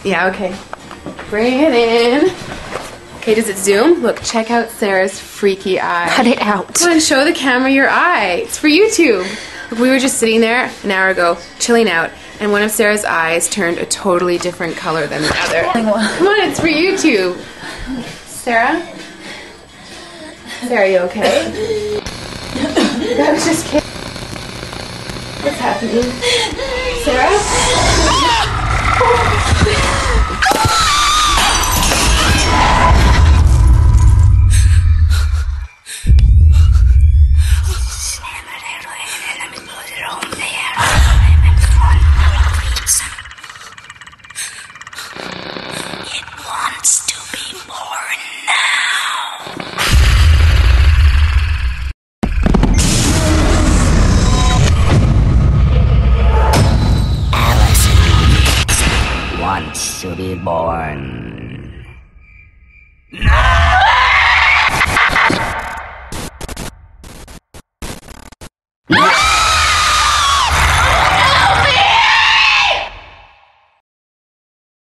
Yeah, okay. Bring it in. Okay, does it zoom? Look, check out Sarah's freaky eye. Cut it out. Come on, show the camera your eye. It's for YouTube. Look, we were just sitting there an hour ago, chilling out, and one of Sarah's eyes turned a totally different color than the other. Come on, it's for YouTube. Sarah? Sarah, are you okay? I was just kidding. What's happening? Sarah? It wants to be born now. Alice wants to be born. No!